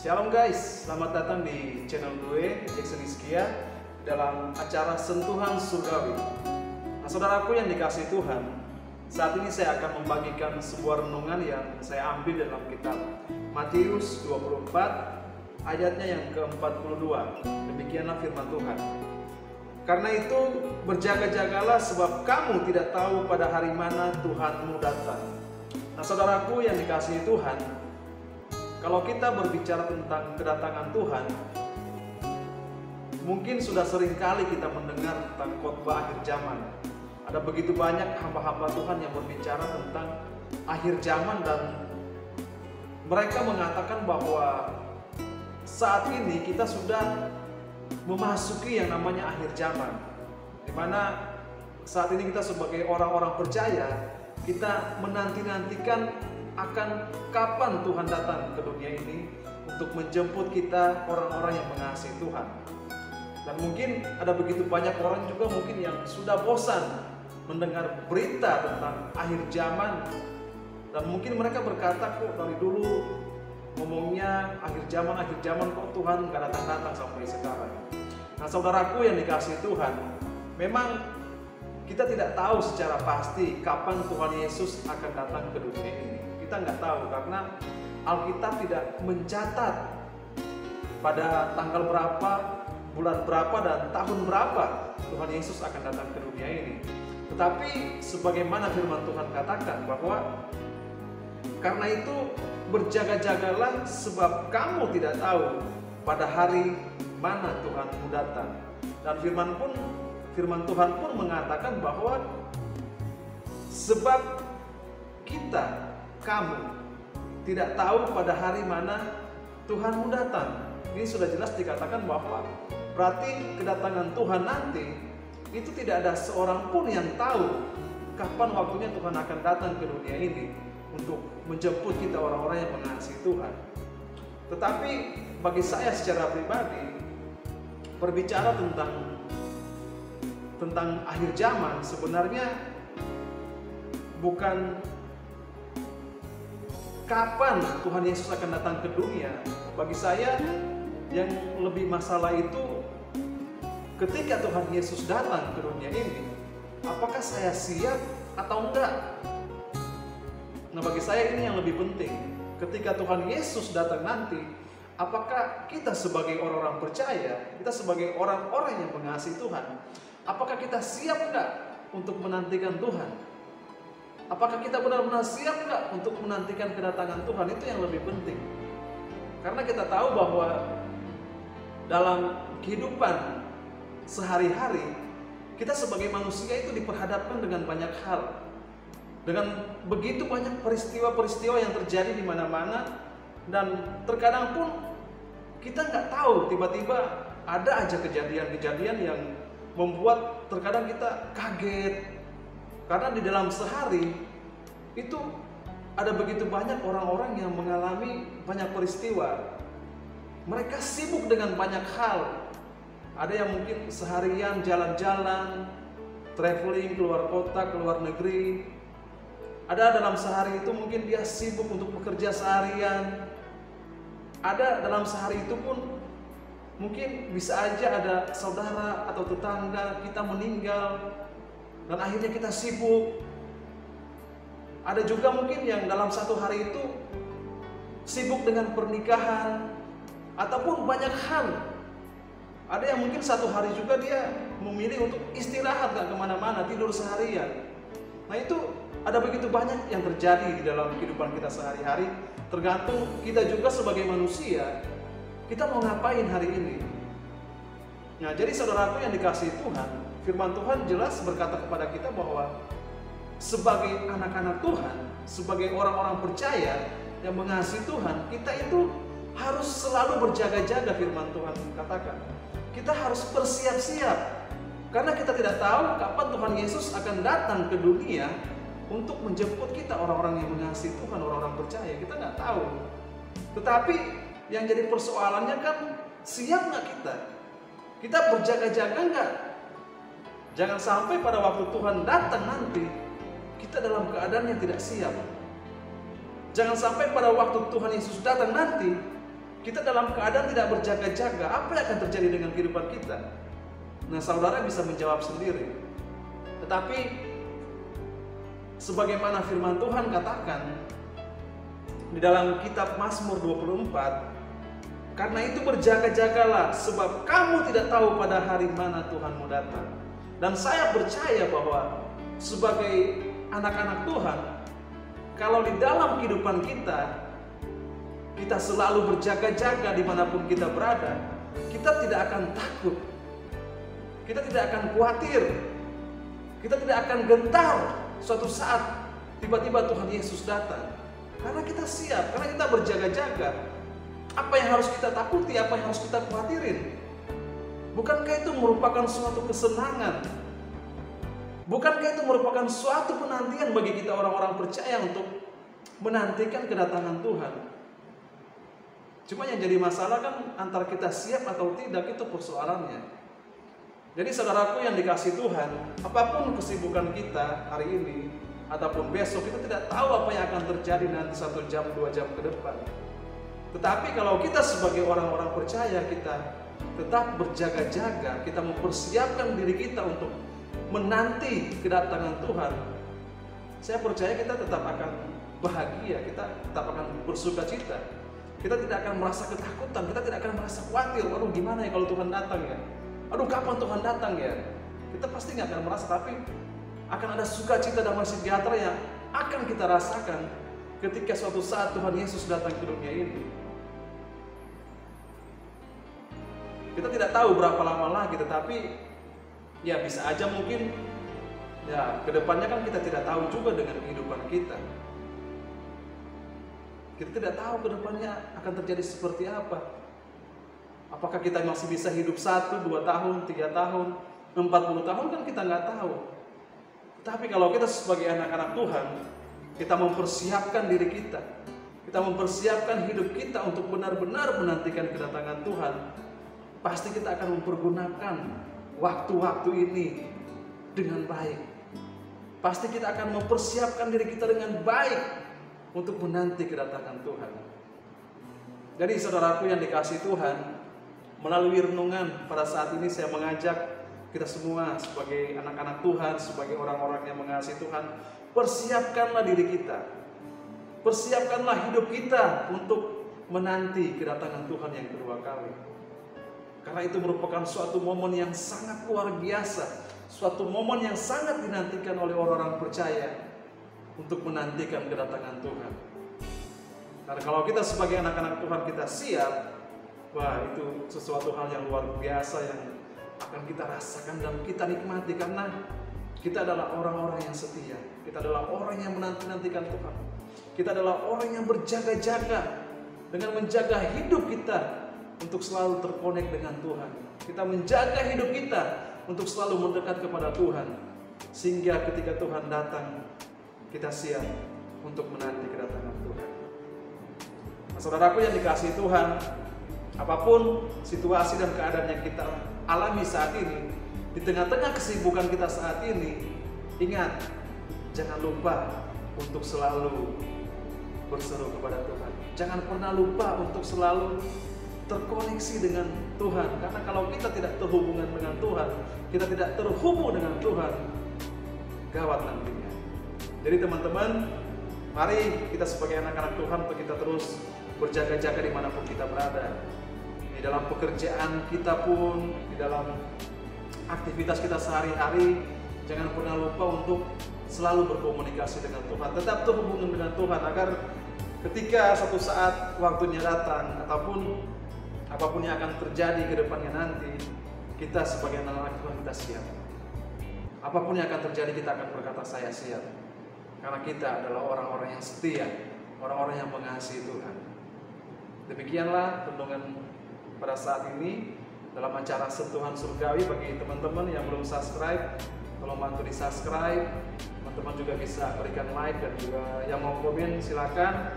Shalom guys, selamat datang di channel gue, Jackson Iskia, dalam acara Sentuhan Surgawi. Nah saudaraku yang dikasihi Tuhan, saat ini saya akan membagikan sebuah renungan yang saya ambil dalam kitab Matius 24, ayatnya yang ke-42. Demikianlah firman Tuhan. Karena itu berjaga-jagalah sebab kamu tidak tahu pada hari mana Tuhanmu datang. Nah saudaraku yang dikasihi Tuhan, kalau kita berbicara tentang kedatangan Tuhan, mungkin sudah sering kali kita mendengar tentang khotbah akhir zaman. Ada begitu banyak hamba-hamba Tuhan yang berbicara tentang akhir zaman dan mereka mengatakan bahwa saat ini kita sudah memasuki yang namanya akhir zaman, di mana saat ini kita sebagai orang-orang percaya, kita menanti-nantikan akan kapan Tuhan datang ke dunia ini untuk menjemput kita orang-orang yang mengasihi Tuhan. Dan mungkin ada begitu banyak orang juga mungkin yang sudah bosan mendengar berita tentang akhir zaman, dan mungkin mereka berkata, kok dari dulu ngomongnya akhir zaman kok Tuhan nggak datang-datang sampai sekarang. Nah saudaraku yang dikasihi Tuhan, memang kita tidak tahu secara pasti kapan Tuhan Yesus akan datang ke dunia ini. Kita nggak tahu karena Alkitab tidak mencatat pada tanggal berapa, bulan berapa, dan tahun berapa Tuhan Yesus akan datang ke dunia ini. Tetapi sebagaimana firman Tuhan katakan bahwa karena itu berjaga-jagalah sebab kamu tidak tahu pada hari mana Tuhanmu datang. Dan firman Tuhan pun mengatakan bahwa sebab kamu tidak tahu pada hari mana Tuhanmu datang. Ini sudah jelas dikatakan bahwa berarti kedatangan Tuhan nanti itu tidak ada seorang pun yang tahu kapan waktunya Tuhan akan datang ke dunia ini untuk menjemput kita orang-orang yang mengasihi Tuhan. Tetapi bagi saya secara pribadi, berbicara tentang akhir zaman sebenarnya bukan kapan Tuhan Yesus akan datang ke dunia. Bagi saya yang lebih masalah itu ketika Tuhan Yesus datang ke dunia ini, apakah saya siap atau enggak? Nah bagi saya ini yang lebih penting. Ketika Tuhan Yesus datang nanti, apakah kita sebagai orang-orang percaya, kita sebagai orang-orang yang mengasihi Tuhan, apakah kita siap enggak untuk menantikan Tuhan? Apakah kita benar-benar siap nggak untuk menantikan kedatangan Tuhan? Itu yang lebih penting. Karena kita tahu bahwa dalam kehidupan sehari-hari, kita sebagai manusia itu diperhadapkan dengan banyak hal. Dengan begitu banyak peristiwa-peristiwa yang terjadi di mana-mana. Dan terkadang pun kita nggak tahu, tiba-tiba ada aja kejadian-kejadian yang membuat terkadang kita kaget. Karena di dalam sehari itu ada begitu banyak orang-orang yang mengalami banyak peristiwa. Mereka sibuk dengan banyak hal. Ada yang mungkin seharian jalan-jalan, traveling keluar kota, keluar negeri. Ada dalam sehari itu mungkin dia sibuk untuk bekerja seharian. Ada dalam sehari itu pun mungkin bisa aja ada saudara atau tetangga kita meninggal, dan akhirnya kita sibuk. Ada juga mungkin yang dalam satu hari itu sibuk dengan pernikahan ataupun banyak hal. Ada yang mungkin satu hari juga dia memilih untuk istirahat, gak kemana-mana, tidur seharian. Nah itu ada begitu banyak yang terjadi di dalam kehidupan kita sehari-hari. Tergantung kita juga sebagai manusia, kita mau ngapain hari ini. Nah jadi saudaraku yang dikasihi Tuhan, firman Tuhan jelas berkata kepada kita bahwa sebagai anak-anak Tuhan, sebagai orang-orang percaya yang mengasihi Tuhan, kita itu harus selalu berjaga-jaga. Firman Tuhan katakan, kita harus bersiap-siap. Karena kita tidak tahu kapan Tuhan Yesus akan datang ke dunia untuk menjemput kita orang-orang yang mengasihi Tuhan, orang-orang percaya. Kita nggak tahu. Tetapi yang jadi persoalannya kan, siap nggak kita? Kita berjaga-jaga nggak? Jangan sampai pada waktu Tuhan datang nanti, kita dalam keadaan yang tidak siap. Jangan sampai pada waktu Tuhan Yesus datang nanti, kita dalam keadaan tidak berjaga-jaga, apa yang akan terjadi dengan kehidupan kita? Nah, saudara bisa menjawab sendiri. Tetapi sebagaimana firman Tuhan katakan di dalam kitab Mazmur 24, karena itu berjaga-jagalah, sebab kamu tidak tahu pada hari mana Tuhanmu datang. Dan saya percaya bahwa sebagai anak-anak Tuhan, kalau di dalam kehidupan kita selalu berjaga-jaga dimanapun kita berada, kita tidak akan takut, kita tidak akan khawatir, kita tidak akan gentar suatu saat tiba-tiba Tuhan Yesus datang. Karena kita siap, karena kita berjaga-jaga. Apa yang harus kita takuti, apa yang harus kita khawatirin? Bukankah itu merupakan suatu kesenangan? Bukankah itu merupakan suatu penantian bagi kita orang-orang percaya untuk menantikan kedatangan Tuhan? Cuma yang jadi masalah kan antara kita siap atau tidak, itu persoalannya. Jadi saudaraku yang dikasihi Tuhan, apapun kesibukan kita hari ini ataupun besok, kita tidak tahu apa yang akan terjadi nanti 1 jam, 2 jam ke depan. Tetapi kalau kita sebagai orang-orang percaya, kita tetap berjaga-jaga, kita mempersiapkan diri kita untuk menanti kedatangan Tuhan, saya percaya kita tetap akan bahagia, kita tetap akan bersuka cita. Kita tidak akan merasa ketakutan, kita tidak akan merasa khawatir, aduh gimana ya kalau Tuhan datang ya, aduh kapan Tuhan datang ya. Kita pasti nggak akan merasa, tapi akan ada sukacita damai sejahtera yang akan kita rasakan ketika suatu saat Tuhan Yesus datang ke dunia ini. Kita tidak tahu berapa lama lagi, tetapi ya bisa aja mungkin ya kedepannya kan kita tidak tahu juga dengan kehidupan kita. Kita tidak tahu kedepannya akan terjadi seperti apa. Apakah kita masih bisa hidup 1, 2 tahun, 3 tahun, 40 tahun, kan kita nggak tahu. Tapi kalau kita sebagai anak-anak Tuhan, kita mempersiapkan diri kita, kita mempersiapkan hidup kita untuk benar-benar menantikan kedatangan Tuhan, pasti kita akan mempergunakan waktu-waktu ini dengan baik. Pasti kita akan mempersiapkan diri kita dengan baik untuk menanti kedatangan Tuhan. Jadi saudaraku yang dikasihi Tuhan, melalui renungan pada saat ini saya mengajak kita semua sebagai anak-anak Tuhan, sebagai orang-orang yang mengasihi Tuhan, persiapkanlah diri kita, persiapkanlah hidup kita untuk menanti kedatangan Tuhan yang kedua kali. Karena itu merupakan suatu momen yang sangat luar biasa, suatu momen yang sangat dinantikan oleh orang-orang percaya untuk menantikan kedatangan Tuhan. Karena kalau kita sebagai anak-anak Tuhan kita siap, wah itu sesuatu hal yang luar biasa yang akan kita rasakan dan kita nikmati, karena kita adalah orang-orang yang setia, kita adalah orang yang menanti-nantikan Tuhan, kita adalah orang yang berjaga-jaga dengan menjaga hidup kita untuk selalu terkonek dengan Tuhan. Kita menjaga hidup kita untuk selalu mendekat kepada Tuhan, sehingga ketika Tuhan datang, kita siap untuk menanti kedatangan Tuhan. Nah, saudaraku yang dikasihi Tuhan, apapun situasi dan keadaan yang kita alami saat ini, di tengah-tengah kesibukan kita saat ini, ingat, jangan lupa untuk selalu berseru kepada Tuhan. Jangan pernah lupa untuk selalu terkoneksi dengan Tuhan. Karena kalau kita tidak terhubungan dengan Tuhan, kita tidak terhubung dengan Tuhan, gawat nantinya. Jadi teman-teman, mari kita sebagai anak-anak Tuhan untuk kita terus berjaga-jaga dimanapun kita berada. Di dalam pekerjaan kita pun, di dalam aktivitas kita sehari-hari, jangan pernah lupa untuk selalu berkomunikasi dengan Tuhan. Tetap terhubung dengan Tuhan agar ketika suatu saat waktunya datang, ataupun apapun yang akan terjadi ke depannya nanti, kita sebagai anak-anak Tuhan kita siap. Apapun yang akan terjadi, kita akan berkata saya siap. Karena kita adalah orang-orang yang setia, orang-orang yang mengasihi Tuhan. Demikianlah renungan pada saat ini dalam acara Sentuhan Surgawi. Bagi teman-teman yang belum subscribe, tolong bantu di subscribe. Teman-teman juga bisa berikan like, dan juga yang mau komen silakan.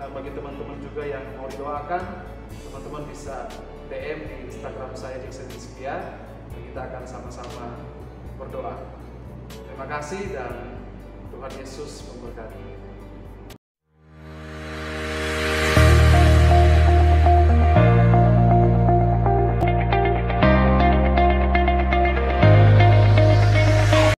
Dan bagi teman-teman juga yang mau didoakan, teman-teman bisa DM di Instagram saya Jackson Rizkia, dan kita akan sama-sama berdoa. Terima kasih dan Tuhan Yesus memberkati.